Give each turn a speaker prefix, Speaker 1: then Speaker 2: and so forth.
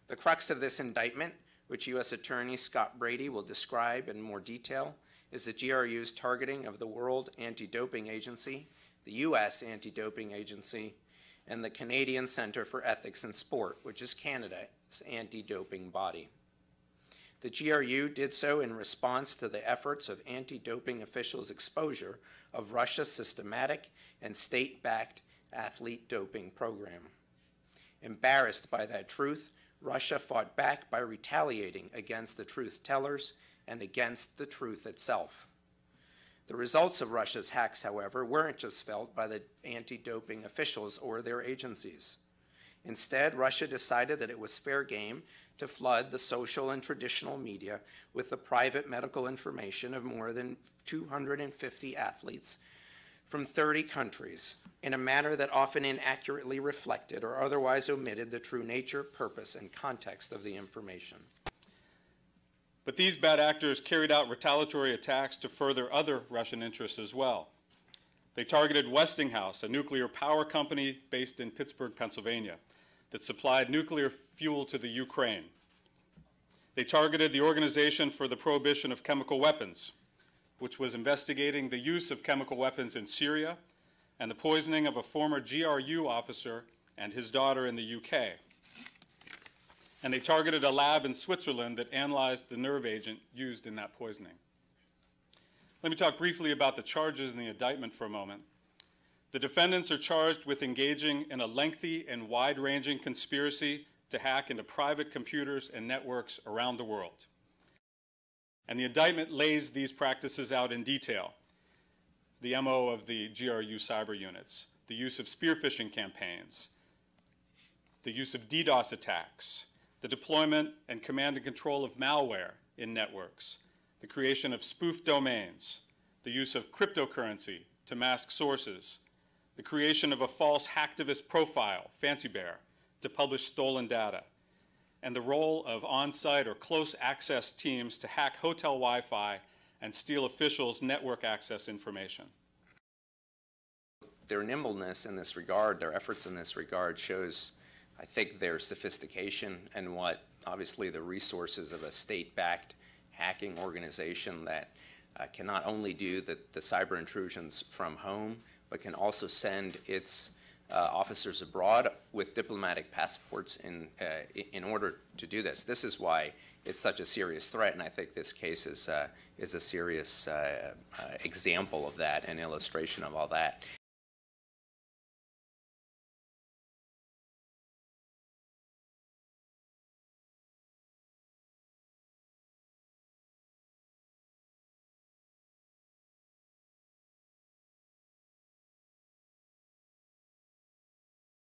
Speaker 1: The crux of this indictment, which U.S. Attorney Scott Brady will describe in more detail, is the GRU's targeting of the World Anti-Doping Agency, the U.S. Anti-Doping Agency, and the Canadian Centre for Ethics in Sport, which is Canada's anti-doping body. The GRU did so in response to the efforts of anti-doping officials' exposure of Russia's systematic and state-backed athlete doping program. Embarrassed by that truth, Russia fought back by retaliating against the truth tellers and against the truth itself. The results of Russia's hacks, however, weren't just felt by the anti-doping officials or their agencies. Instead, Russia decided that it was fair game to flood the social and traditional media with the private medical information of more than 250 athletes from 30 countries in a manner that often inaccurately reflected or otherwise omitted the true nature, purpose, and context of the information.
Speaker 2: But these bad actors carried out retaliatory attacks to further other Russian interests as well. They targeted Westinghouse, a nuclear power company based in Pittsburgh, Pennsylvania, that supplied nuclear fuel to the Ukraine. They targeted the Organization for the Prohibition of Chemical Weapons, which was investigating the use of chemical weapons in Syria and the poisoning of a former GRU officer and his daughter in the UK. And they targeted a lab in Switzerland that analyzed the nerve agent used in that poisoning. Let me talk briefly about the charges in the indictment for a moment. The defendants are charged with engaging in a lengthy and wide-ranging conspiracy to hack into private computers and networks around the world. And the indictment lays these practices out in detail. The MO of the GRU cyber units, the use of spear phishing campaigns, the use of DDoS attacks, the deployment and command and control of malware in networks, the creation of spoof domains, the use of cryptocurrency to mask sources, the creation of a false hacktivist profile, Fancy Bear, to publish stolen data, and the role of on-site or close access teams to hack hotel Wi-Fi and steal officials' network access information.
Speaker 1: Their nimbleness in this regard, their efforts in this regard shows, I think, their sophistication and what obviously the resources of a state-backed hacking organization that can not only do the cyber intrusions from home, but can also send its officers abroad with diplomatic passports in order to do this. This is why it's such a serious threat, and I think this case is a serious example of that, an illustration of all that.